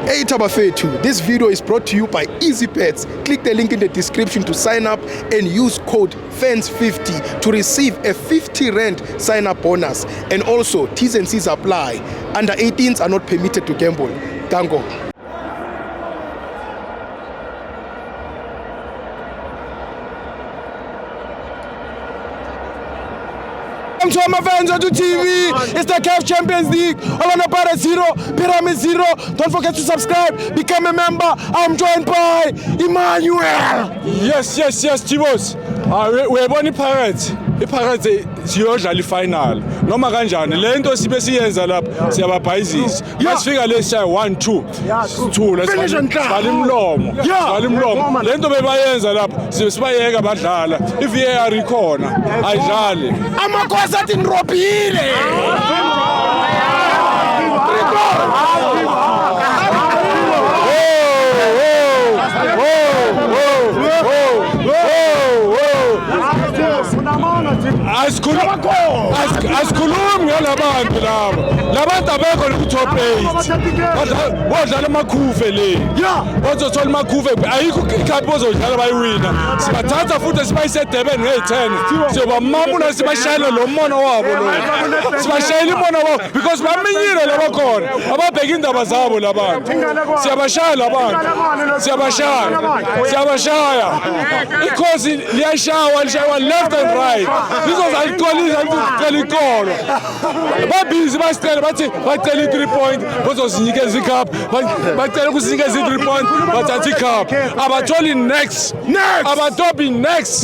Hey Tabafetu, this video is brought to you by EasyBets. Click the link in the description to sign up and use code FANS50 to receive a 50 Rand sign up bonus. And also, T's and C's apply. Under 18s are not permitted to gamble. Tango. Welcome to my fans on TV. It's the CAF Champions League. Orlando Pirates 0, Pyramid 0. Don't forget to subscribe, become a member. I'm joined by Emmanuel. Yes, Chibos. We're born in Pirates. I-Pirates siyodlala i-final noma kanjani le nto sibe siyenza lapha siyababhayizisa masifika lesishaya 1-2 vala imlomo le nto bebayenza lapha sibayeka badlala i-VAR ikhona ayidlali Amakosi athi nirobhile. asikhulumi ngalabantu laba labantu abekho ku-top 8 bodlala amakhuve le bazothola amakhuve ayikho ikhaphi bozodlala bayiwina sibathatha futhi sibayisedebeni ngeyi-10 siyobamamuna sibashayele lo mmono wabo lo sibashayele imono wabo because baminyile labakhona ababheka indaba zabo labantu siyabashaya labantu siyabashaya ikhosi liyashawa left and right lizozaligcolisa licela ikolo babhizi basicela bathi bacela i-3 point bazosinikeza icup bacela ukusinikeza i-3 point bathatha icup abatholi next next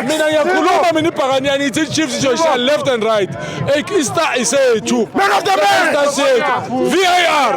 mina ngiyakhuluma mina ibhakani ithi i-Chiefs izoshaya left and right Easter isethu Man of the match. VAR